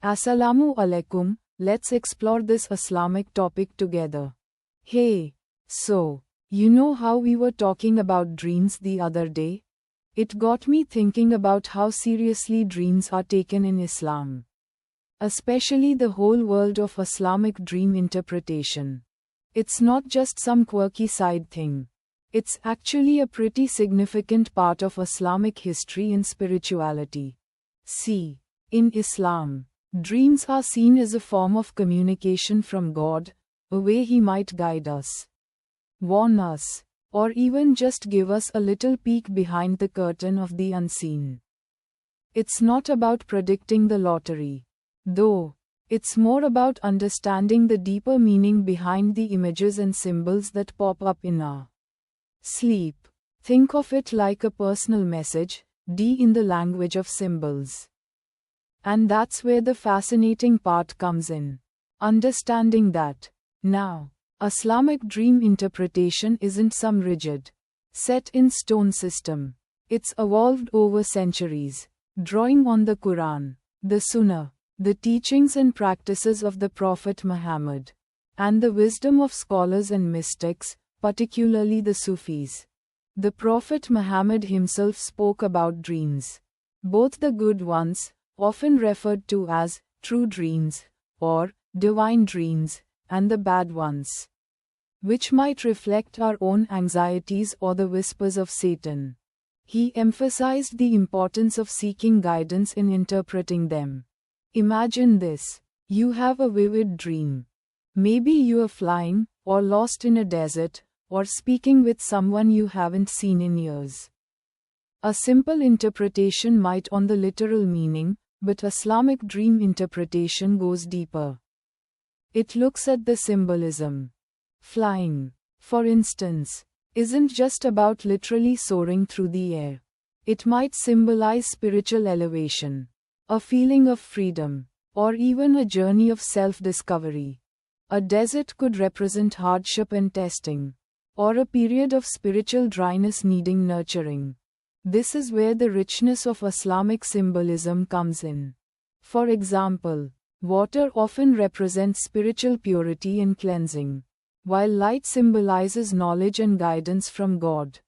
Assalamu alaikum, let's explore this Islamic topic together. Hey, so, you know how we were talking about dreams the other day? It got me thinking about how seriously dreams are taken in Islam. Especially the whole world of Islamic dream interpretation. It's not just some quirky side thing. It's actually a pretty significant part of Islamic history and spirituality. See, in Islam, dreams are seen as a form of communication from God, a way He might guide us, warn us, or even just give us a little peek behind the curtain of the unseen. It's not about predicting the lottery, though. It's more about understanding the deeper meaning behind the images and symbols that pop up in our sleep. Think of it like a personal message, in the language of symbols. And that's where the fascinating part comes in. Understanding that. Now, Islamic dream interpretation isn't some rigid, set-in-stone system. It's evolved over centuries, drawing on the Quran, the Sunnah, the teachings and practices of the Prophet Muhammad, and the wisdom of scholars and mystics, particularly the Sufis. The Prophet Muhammad himself spoke about dreams, both the good ones, often referred to as true dreams, or divine dreams, and the bad ones, which might reflect our own anxieties or the whispers of Satan. He emphasized the importance of seeking guidance in interpreting them. Imagine this. You have a vivid dream. Maybe you are flying, or lost in a desert, or speaking with someone you haven't seen in years. A simple interpretation might on the literal meaning, but Islamic dream interpretation goes deeper. It looks at the symbolism. Flying, for instance, isn't just about literally soaring through the air. It might symbolize spiritual elevation, a feeling of freedom, or even a journey of self-discovery. A desert could represent hardship and testing, or a period of spiritual dryness needing nurturing. This is where the richness of Islamic symbolism comes in. For example, water often represents spiritual purity and cleansing, while light symbolizes knowledge and guidance from God.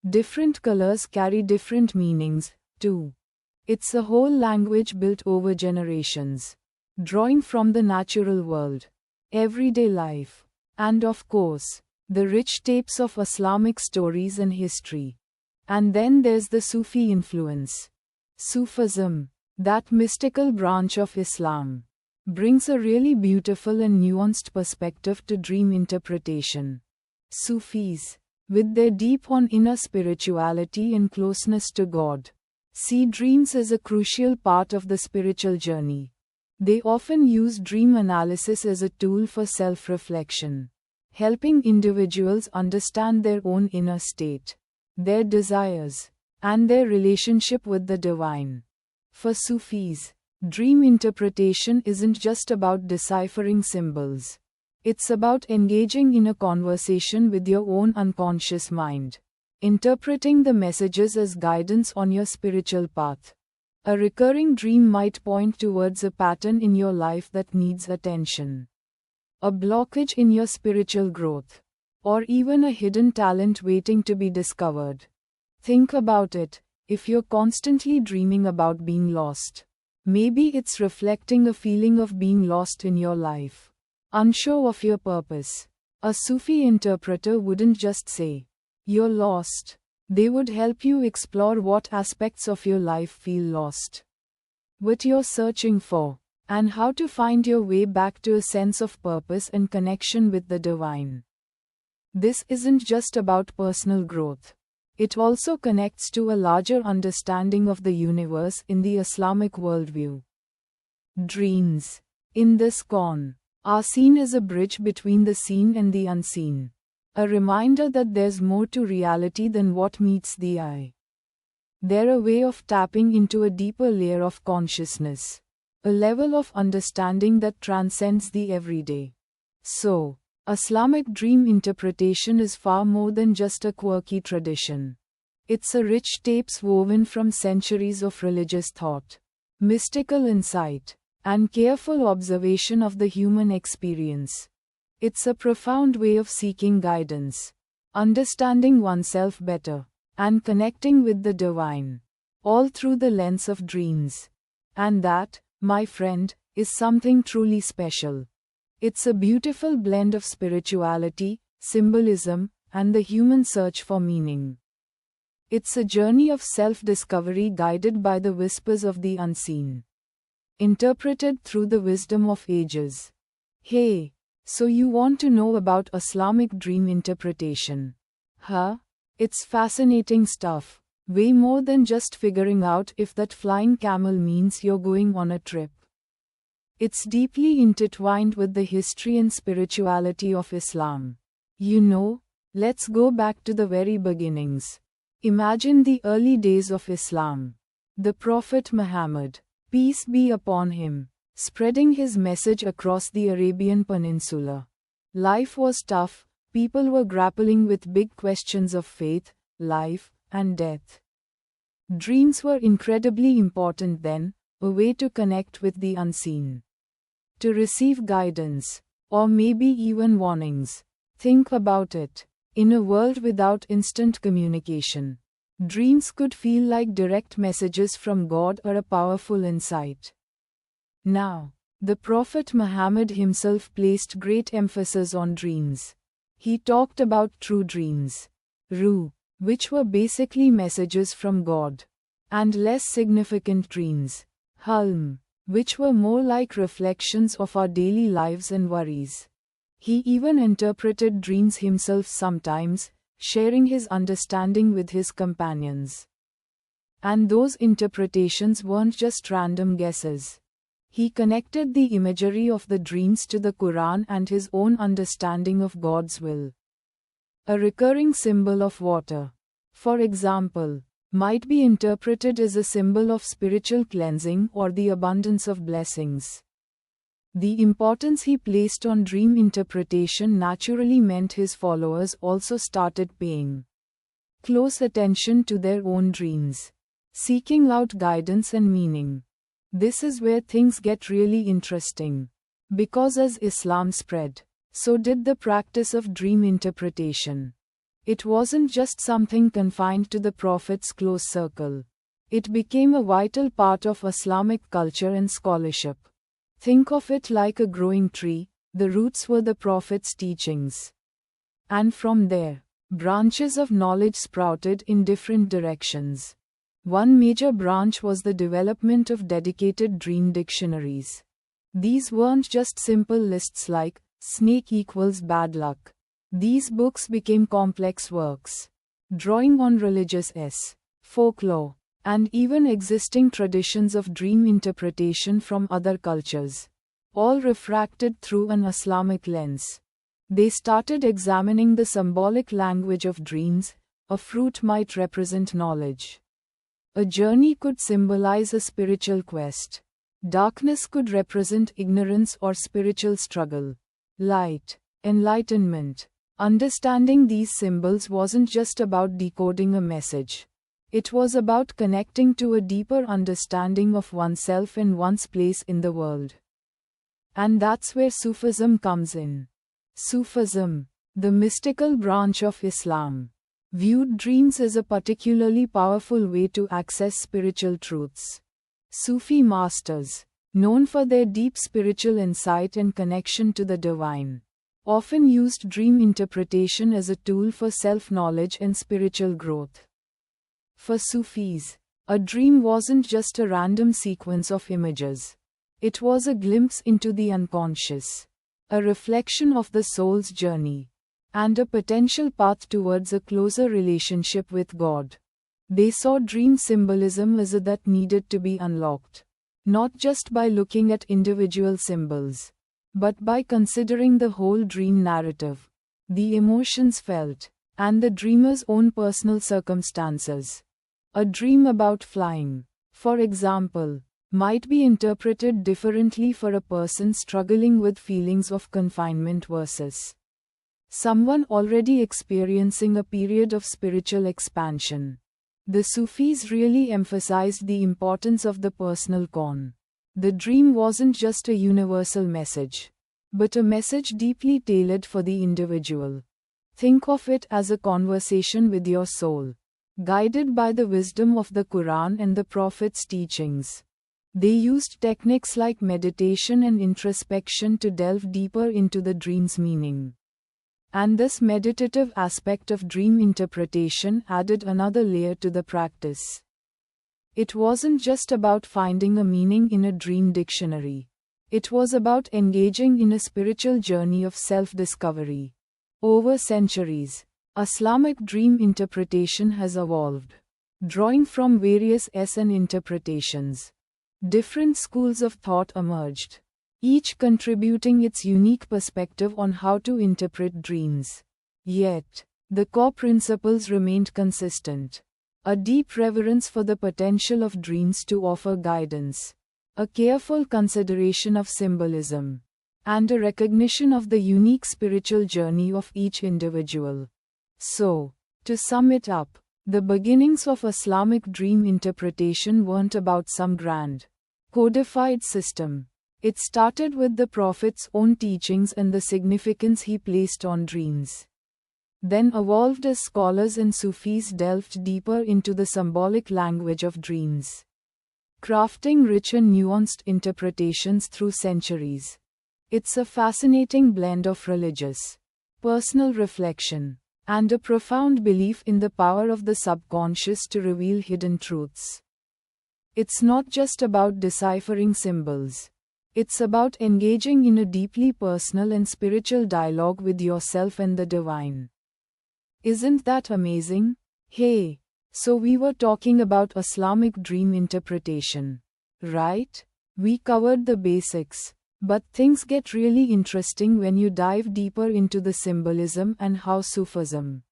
Different colors carry different meanings, too. It's a whole language built over generations, drawing from the natural world, everyday life, and of course, the rich tapes of Islamic stories and history. And then there's the Sufi influence. Sufism, that mystical branch of Islam, brings a really beautiful and nuanced perspective to dream interpretation. Sufis, with their deep on inner spirituality and closeness to God, see dreams as a crucial part of the spiritual journey. They often use dream analysis as a tool for self-reflection, helping individuals understand their own inner state, their desires, and their relationship with the divine. For Sufis, dream interpretation isn't just about deciphering symbols. It's about engaging in a conversation with your own unconscious mind, interpreting the messages as guidance on your spiritual path. A recurring dream might point towards a pattern in your life that needs attention, a blockage in your spiritual growth, or even a hidden talent waiting to be discovered. Think about it. If you're constantly dreaming about being lost, maybe it's reflecting a feeling of being lost in your life, unsure of your purpose. A Sufi interpreter wouldn't just say, "You're lost." They would help you explore what aspects of your life feel lost, what you're searching for, and how to find your way back to a sense of purpose and connection with the divine. This isn't just about personal growth. It also connects to a larger understanding of the universe in the Islamic worldview. Dreams, in this Quran, are seen as a bridge between the seen and the unseen, a reminder that there's more to reality than what meets the eye. They're a way of tapping into a deeper layer of consciousness, a level of understanding that transcends the everyday. So, Islamic dream interpretation is far more than just a quirky tradition. It's a rich tapes woven from centuries of religious thought, mystical insight, and careful observation of the human experience. It's a profound way of seeking guidance, understanding oneself better, and connecting with the divine, all through the lens of dreams. And that, my friend, is something truly special. It's a beautiful blend of spirituality, symbolism, and the human search for meaning. It's a journey of self-discovery guided by the whispers of the unseen, interpreted through the wisdom of ages. Hey, so you want to know about Islamic dream interpretation? Huh? It's fascinating stuff. Way more than just figuring out if that flying camel means you're going on a trip. It's deeply intertwined with the history and spirituality of Islam. You know, let's go back to the very beginnings. Imagine the early days of Islam. The Prophet Muhammad, peace be upon him, spreading his message across the Arabian Peninsula. Life was tough, people were grappling with big questions of faith, life, and death. Dreams were incredibly important then, a way to connect with the unseen, to receive guidance, or maybe even warnings. Think about it. In a world without instant communication, dreams could feel like direct messages from God or a powerful insight. Now, the Prophet Muhammad himself placed great emphasis on dreams. He talked about true dreams, ruh, which were basically messages from God, and less significant dreams, hulm, which were more like reflections of our daily lives and worries. He even interpreted dreams himself sometimes, sharing his understanding with his companions. And those interpretations weren't just random guesses. He connected the imagery of the dreams to the Quran and his own understanding of God's will. A recurring symbol of water, for example, might be interpreted as a symbol of spiritual cleansing or the abundance of blessings. The importance he placed on dream interpretation naturally meant his followers also started paying close attention to their own dreams, seeking out guidance and meaning. This is where things get really interesting, because as Islam spread, so did the practice of dream interpretation. It wasn't just something confined to the Prophet's close circle. It became a vital part of Islamic culture and scholarship. Think of it like a growing tree, the roots were the Prophet's teachings. And from there, branches of knowledge sprouted in different directions. One major branch was the development of dedicated dream dictionaries. These weren't just simple lists like, snake equals bad luck. These books became complex works, drawing on religious folklore, and even existing traditions of dream interpretation from other cultures, all refracted through an Islamic lens. They started examining the symbolic language of dreams. A fruit might represent knowledge. A journey could symbolize a spiritual quest. Darkness could represent ignorance or spiritual struggle. Light, enlightenment. Understanding these symbols wasn't just about decoding a message. It was about connecting to a deeper understanding of oneself and one's place in the world. And that's where Sufism comes in. Sufism, the mystical branch of Islam, viewed dreams as a particularly powerful way to access spiritual truths. Sufi masters, known for their deep spiritual insight and connection to the divine, often used dream interpretation as a tool for self-knowledge and spiritual growth. For Sufis, a dream wasn't just a random sequence of images. It was a glimpse into the unconscious, a reflection of the soul's journey, and a potential path towards a closer relationship with God. They saw dream symbolism as that needed to be unlocked, not just by looking at individual symbols, but by considering the whole dream narrative, the emotions felt, and the dreamer's own personal circumstances. A dream about flying, for example, might be interpreted differently for a person struggling with feelings of confinement versus someone already experiencing a period of spiritual expansion. The Sufis really emphasized the importance of the personal The dream wasn't just a universal message, but a message deeply tailored for the individual. Think of it as a conversation with your soul, guided by the wisdom of the Quran and the Prophet's teachings. They used techniques like meditation and introspection to delve deeper into the dream's meaning. And this meditative aspect of dream interpretation added another layer to the practice. It wasn't just about finding a meaning in a dream dictionary. It was about engaging in a spiritual journey of self-discovery. Over centuries, Islamic dream interpretation has evolved, drawing from various and interpretations. Different schools of thought emerged, each contributing its unique perspective on how to interpret dreams. Yet, the core principles remained consistent. A deep reverence for the potential of dreams to offer guidance, a careful consideration of symbolism, and a recognition of the unique spiritual journey of each individual. So, to sum it up, the beginnings of Islamic dream interpretation weren't about some grand, codified system. It started with the Prophet's own teachings and the significance he placed on dreams. Then evolved as scholars and Sufis delved deeper into the symbolic language of dreams, crafting rich and nuanced interpretations through centuries. It's a fascinating blend of religious, personal reflection, and a profound belief in the power of the subconscious to reveal hidden truths. It's not just about deciphering symbols. It's about engaging in a deeply personal and spiritual dialogue with yourself and the divine. Isn't that amazing? Hey, so we were talking about Islamic dream interpretation, right? We covered the basics, but things get really interesting when you dive deeper into the symbolism and how Sufism,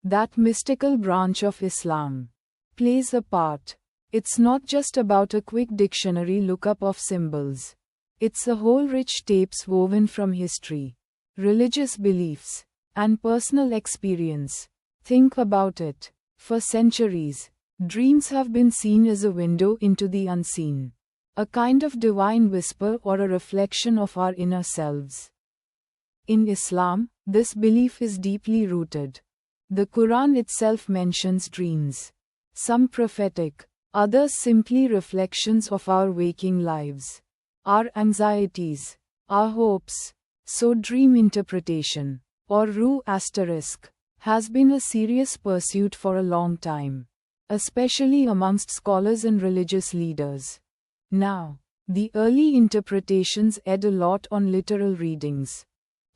that mystical branch of Islam, plays a part. It's not just about a quick dictionary lookup of symbols. It's a whole rich tapes woven from history, religious beliefs, and personal experience. Think about it. For centuries, dreams have been seen as a window into the unseen, a kind of divine whisper or a reflection of our inner selves. In Islam, this belief is deeply rooted. The Quran itself mentions dreams, some prophetic, others simply reflections of our waking lives, our anxieties, our hopes. So dream interpretation, or has been a serious pursuit for a long time, especially amongst scholars and religious leaders. Now, the early interpretations add a lot on literal readings.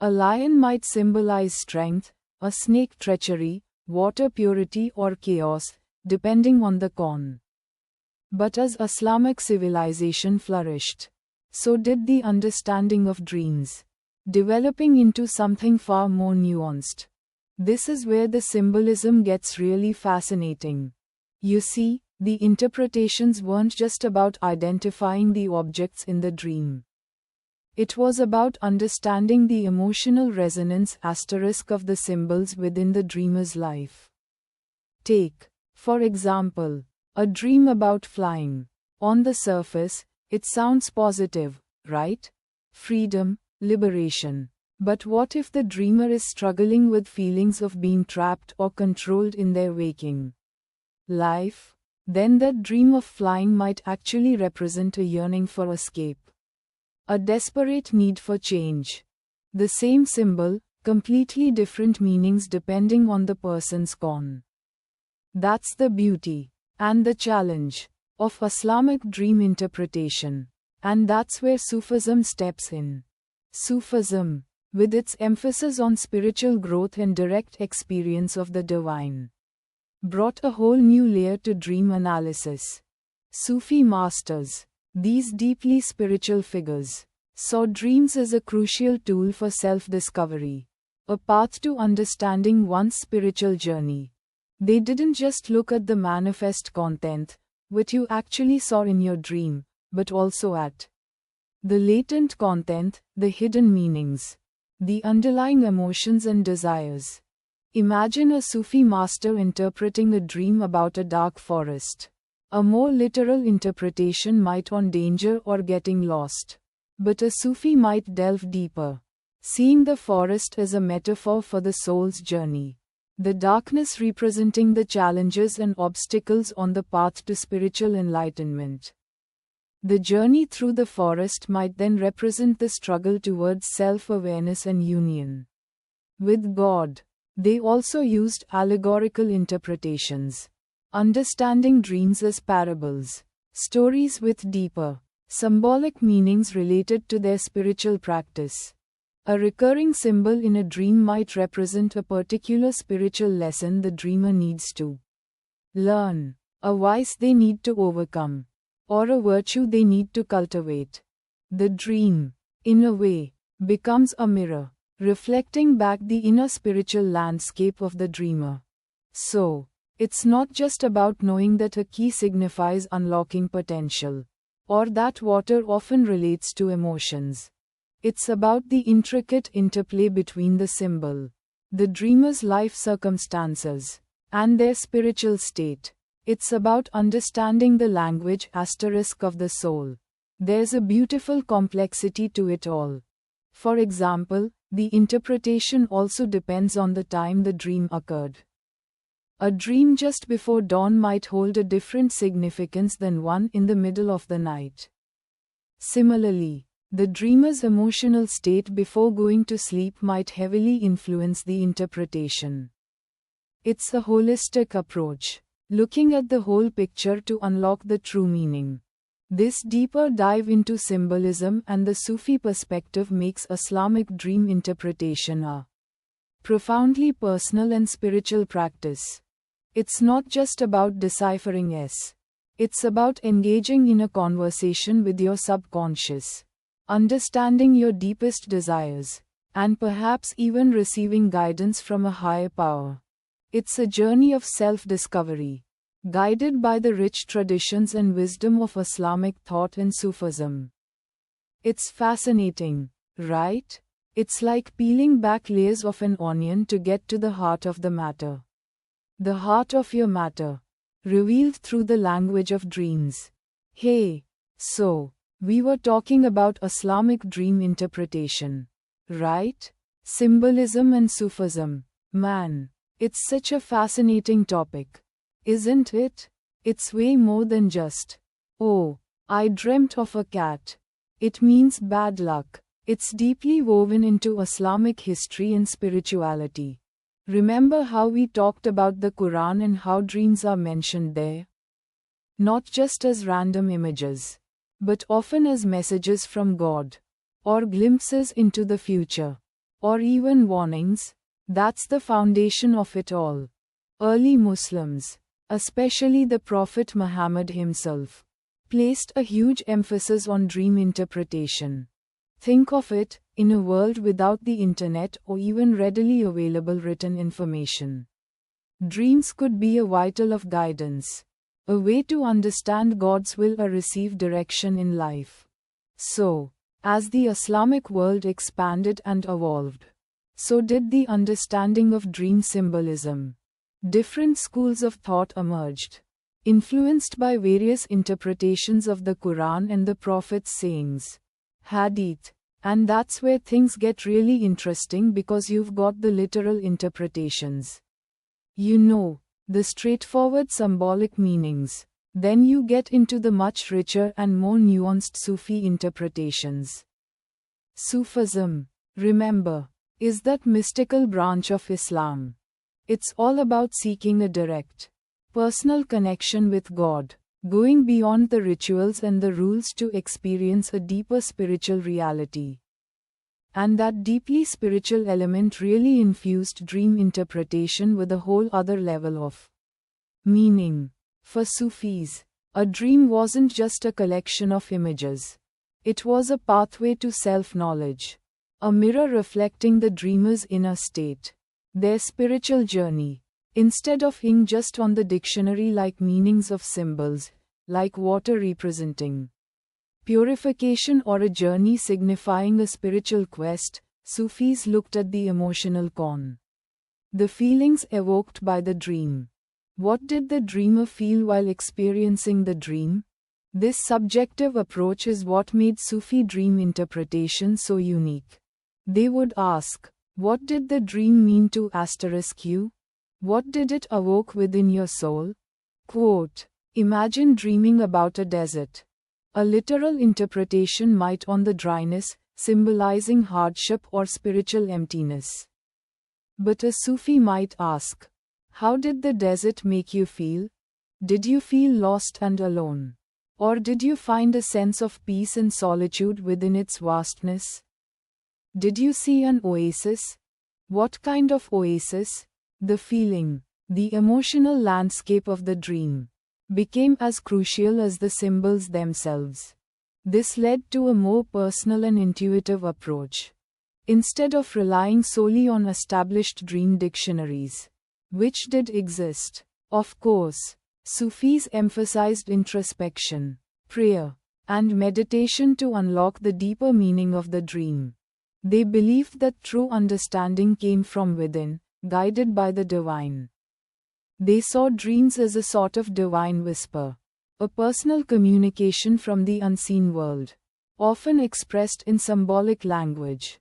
A lion might symbolize strength, a snake treachery, water purity or chaos, depending on the con. But as Islamic civilization flourished, so did the understanding of dreams, developing into something far more nuanced. This is where the symbolism gets really fascinating. You see, the interpretations weren't just about identifying the objects in the dream. It was about understanding the emotional resonance of the symbols within the dreamer's life. Take, for example, a dream about flying. On the surface, it sounds positive, right? Freedom, liberation. But what if the dreamer is struggling with feelings of being trapped or controlled in their waking life? Then that dream of flying might actually represent a yearning for escape, a desperate need for change. The same symbol, completely different meanings depending on the person's con. That's the beauty and the challenge of Islamic dream interpretation. And that's where Sufism steps in. Sufism, with its emphasis on spiritual growth and direct experience of the divine, brought a whole new layer to dream analysis. Sufi masters, these deeply spiritual figures, saw dreams as a crucial tool for self-discovery, a path to understanding one's spiritual journey. They didn't just look at the manifest content, what you actually saw in your dream, but also at the latent content, the hidden meanings, the underlying emotions and desires. Imagine a Sufi master interpreting a dream about a dark forest. A more literal interpretation might on danger or getting lost. But a Sufi might delve deeper, seeing the forest as a metaphor for the soul's journey. The darkness representing the challenges and obstacles on the path to spiritual enlightenment. The journey through the forest might then represent the struggle towards self-awareness and union with God. They also used allegorical interpretations, understanding dreams as parables, stories with deeper, symbolic meanings related to their spiritual practice. A recurring symbol in a dream might represent a particular spiritual lesson the dreamer needs to learn, a vice they need to overcome, or a virtue they need to cultivate. The dream, in a way, becomes a mirror, reflecting back the inner spiritual landscape of the dreamer. So, it's not just about knowing that a key signifies unlocking potential, or that water often relates to emotions. It's about the intricate interplay between the symbol, the dreamer's life circumstances, and their spiritual state. It's about understanding the language asterisk of the soul. There's a beautiful complexity to it all. For example, the interpretation also depends on the time the dream occurred. A dream just before dawn might hold a different significance than one in the middle of the night. Similarly, the dreamer's emotional state before going to sleep might heavily influence the interpretation. It's a holistic approach, looking at the whole picture to unlock the true meaning. This deeper dive into symbolism and the Sufi perspective makes Islamic dream interpretation a profoundly personal and spiritual practice. It's not just about deciphering it's about engaging in a conversation with your subconscious, understanding your deepest desires, and perhaps even receiving guidance from a higher power. It's a journey of self-discovery, guided by the rich traditions and wisdom of Islamic thought and Sufism. It's fascinating, right? It's like peeling back layers of an onion to get to the heart of the matter. The heart of your matter, revealed through the language of dreams. Hey, so, we were talking about Islamic dream interpretation, right? Symbolism and Sufism. Man, it's such a fascinating topic, isn't it? It's way more than just, oh, I dreamt of a cat. It means bad luck. It's deeply woven into Islamic history and spirituality. Remember how we talked about the Quran and how dreams are mentioned there? Not just as random images, but often as messages from God, or glimpses into the future, or even warnings. That's the foundation of it all. Early Muslims, especially the Prophet Muhammad himself, placed a huge emphasis on dream interpretation. Think of it, in a world without the internet or even readily available written information. Dreams could be a vital of guidance, a way to understand God's will or receive direction in life. So, as the Islamic world expanded and evolved, so did the understanding of dream symbolism. Different schools of thought emerged, influenced by various interpretations of the Quran and the Prophet's sayings, Hadith. And that's where things get really interesting because you've got the literal interpretations. The straightforward symbolic meanings. Then you get into the much richer and more nuanced Sufi interpretations. Sufism, remember, is that mystical branch of Islam. It's all about seeking a direct, personal connection with God, going beyond the rituals and the rules to experience a deeper spiritual reality. And that deeply spiritual element really infused dream interpretation with a whole other level of meaning. For Sufis, a dream wasn't just a collection of images. It was a pathway to self-knowledge, a mirror reflecting the dreamer's inner state, their spiritual journey. Instead of being just on the dictionary like meanings of symbols, like water representing purification or a journey signifying a spiritual quest, Sufis looked at the emotional the feelings evoked by the dream. What did the dreamer feel while experiencing the dream? This subjective approach is what made Sufi dream interpretation so unique. They would ask, what did the dream mean to you? What did it evoke within your soul? Quote, imagine dreaming about a desert. A literal interpretation might on the dryness, symbolizing hardship or spiritual emptiness. But a Sufi might ask, how did the desert make you feel? Did you feel lost and alone? Or did you find a sense of peace and solitude within its vastness? Did you see an oasis? What kind of oasis? The feeling, the emotional landscape of the dream, became as crucial as the symbols themselves. This led to a more personal and intuitive approach. Instead of relying solely on established dream dictionaries, which did exist, of course, Sufis emphasized introspection, prayer, and meditation to unlock the deeper meaning of the dream. They believed that true understanding came from within, guided by the divine. They saw dreams as a sort of divine whisper, a personal communication from the unseen world, often expressed in symbolic language.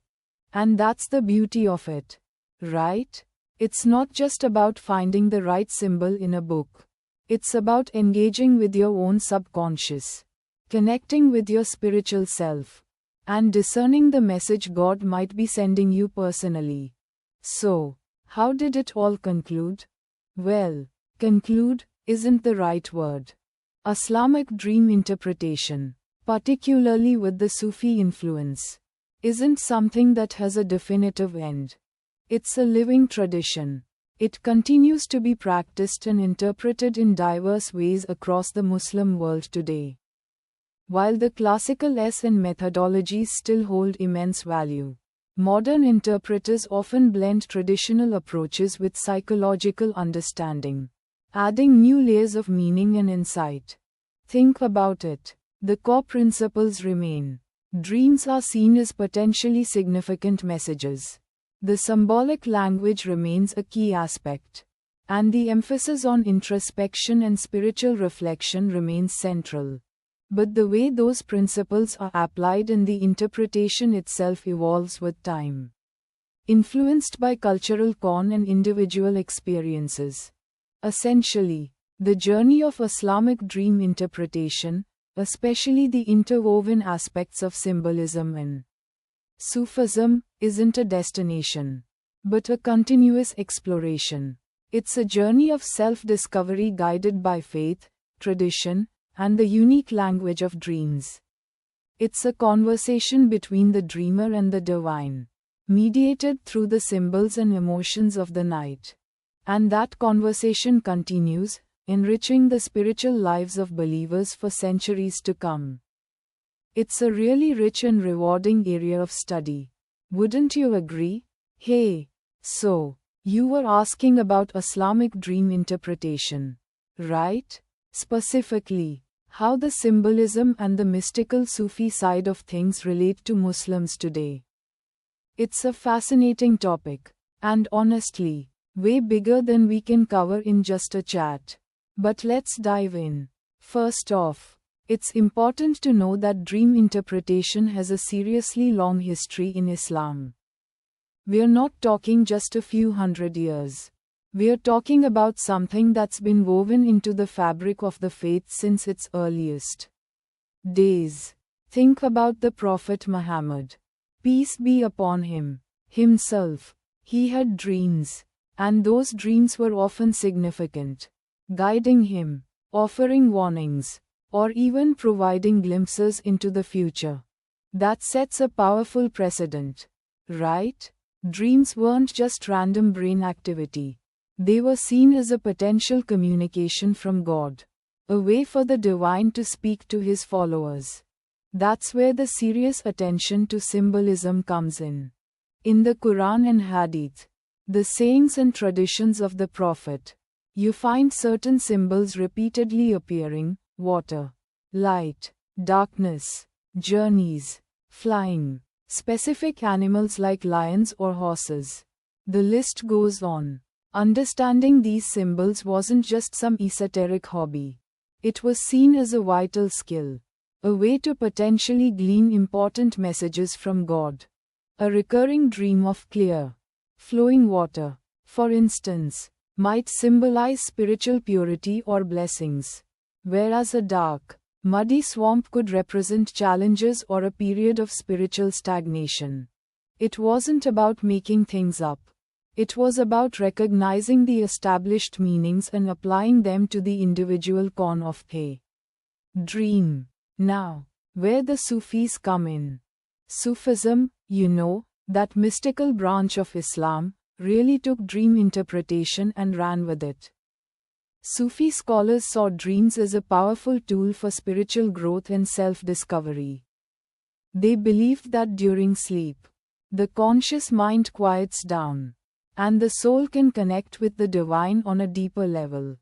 And that's the beauty of it, right? It's not just about finding the right symbol in a book. It's about engaging with your own subconscious, connecting with your spiritual self, and discerning the message God might be sending you personally. So, how did it all conclude? Well, conclude isn't the right word. Islamic dream interpretation, particularly with the Sufi influence, isn't something that has a definitive end. It's a living tradition. It continues to be practiced and interpreted in diverse ways across the Muslim world today. While the classical and methodologies still hold immense value, modern interpreters often blend traditional approaches with psychological understanding, adding new layers of meaning and insight. Think about it. The core principles remain. Dreams are seen as potentially significant messages. The symbolic language remains a key aspect, and the emphasis on introspection and spiritual reflection remains central. But the way those principles are applied in the interpretation itself evolves with time, influenced by cultural and individual experiences. Essentially, the journey of Islamic dream interpretation, especially the interwoven aspects of symbolism and Sufism, isn't a destination, but a continuous exploration. It's a journey of self-discovery guided by faith, tradition, and the unique language of dreams. It's a conversation between the dreamer and the divine, mediated through the symbols and emotions of the night. And that conversation continues, enriching the spiritual lives of believers for centuries to come. It's a really rich and rewarding area of study. Wouldn't you agree? Hey, so, you were asking about Islamic dream interpretation, right? Specifically, how the symbolism and the mystical Sufi side of things relate to Muslims today. It's a fascinating topic, and honestly, way bigger than we can cover in just a chat. But let's dive in. First off, it's important to know that dream interpretation has a seriously long history in Islam. We're not talking just a few hundred years. We're talking about something that's been woven into the fabric of the faith since its earliest days. Think about the Prophet Muhammad. Peace be upon him. Himself. He had dreams, and those dreams were often significant, guiding him, offering warnings, or even providing glimpses into the future. That sets a powerful precedent, right? Dreams weren't just random brain activity. They were seen as a potential communication from God, a way for the divine to speak to his followers. That's where the serious attention to symbolism comes in. In the Quran and Hadith, the sayings and traditions of the Prophet, you find certain symbols repeatedly appearing: water, light, darkness, journeys, flying, specific animals like lions or horses. The list goes on. Understanding these symbols wasn't just some esoteric hobby. It was seen as a vital skill, a way to potentially glean important messages from God. A recurring dream of clear, flowing water, for instance, might symbolize spiritual purity or blessings, whereas a dark, muddy swamp could represent challenges or a period of spiritual stagnation. It wasn't about making things up. It was about recognizing the established meanings and applying them to the individual con of a dream. Now, where the Sufis come in. Sufism, that mystical branch of Islam, really took dream interpretation and ran with it. Sufi scholars saw dreams as a powerful tool for spiritual growth and self-discovery. They believed that during sleep, the conscious mind quiets down, and the soul can connect with the divine on a deeper level.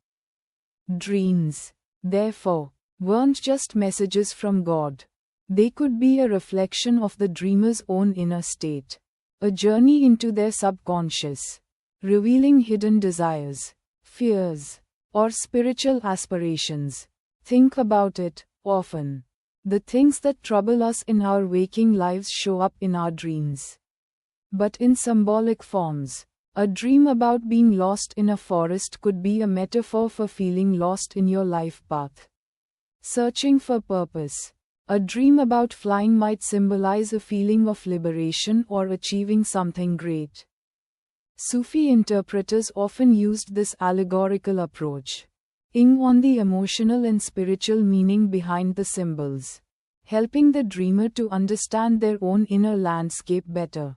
Dreams, therefore, weren't just messages from God. They could be a reflection of the dreamer's own inner state, a journey into their subconscious, revealing hidden desires, fears, or spiritual aspirations. Think about it, often, the things that trouble us in our waking lives show up in our dreams. But in symbolic forms. A dream about being lost in a forest could be a metaphor for feeling lost in your life path, searching for purpose. A dream about flying might symbolize a feeling of liberation or achieving something great. Sufi interpreters often used this allegorical approach, ing on the emotional and spiritual meaning behind the symbols, helping the dreamer to understand their own inner landscape better.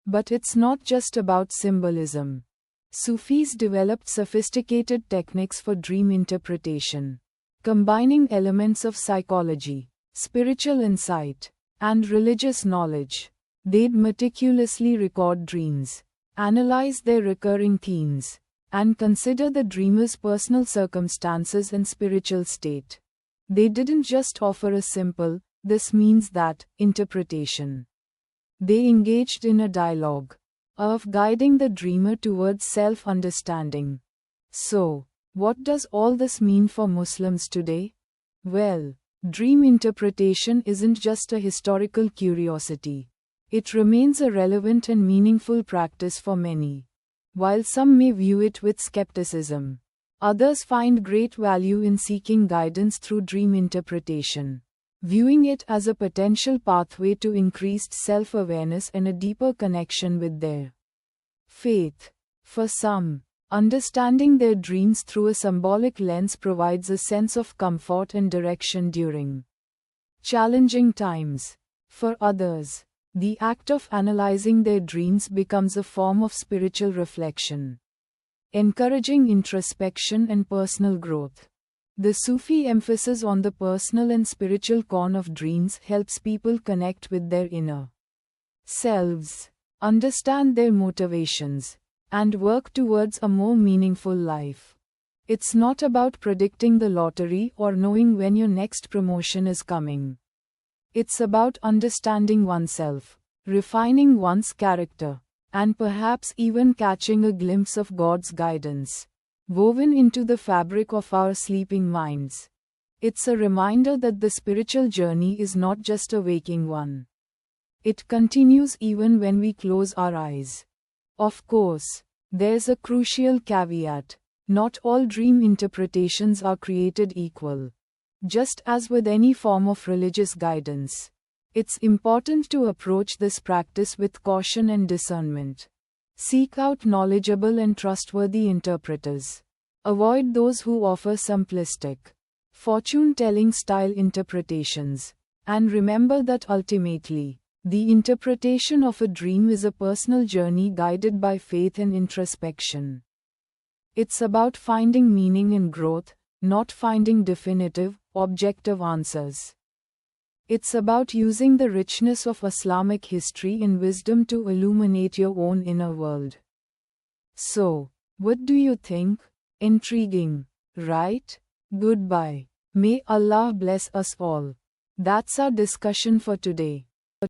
But it's not just about symbolism. Sufis developed sophisticated techniques for dream interpretation, combining elements of psychology, spiritual insight, and religious knowledge. They'd meticulously record dreams, analyze their recurring themes, and consider the dreamer's personal circumstances and spiritual state. They didn't just offer a simple, "this means that," interpretation. They engaged in a dialogue of guiding the dreamer towards self-understanding. So, what does all this mean for Muslims today? Well, dream interpretation isn't just a historical curiosity. It remains a relevant and meaningful practice for many. While some may view it with skepticism, others find great value in seeking guidance through dream interpretation, viewing it as a potential pathway to increased self-awareness and a deeper connection with their faith. For some, understanding their dreams through a symbolic lens provides a sense of comfort and direction during challenging times. For others, the act of analyzing their dreams becomes a form of spiritual reflection, encouraging introspection and personal growth. The Sufi emphasis on the personal and spiritual con of dreams helps people connect with their inner selves, understand their motivations, and work towards a more meaningful life. It's not about predicting the lottery or knowing when your next promotion is coming. It's about understanding oneself, refining one's character, and perhaps even catching a glimpse of God's guidance, woven into the fabric of our sleeping minds. It's a reminder that the spiritual journey is not just a waking one. It continues even when we close our eyes. Of course, there's a crucial caveat. Not all dream interpretations are created equal. Just as with any form of religious guidance, it's important to approach this practice with caution and discernment. Seek out knowledgeable and trustworthy interpreters. Avoid those who offer simplistic, fortune-telling style interpretations. And remember that ultimately, the interpretation of a dream is a personal journey guided by faith and introspection. It's about finding meaning and growth, not finding definitive, objective answers. It's about using the richness of Islamic history and wisdom to illuminate your own inner world. So, what do you think? Intriguing, right? Goodbye. May Allah bless us all. That's our discussion for today.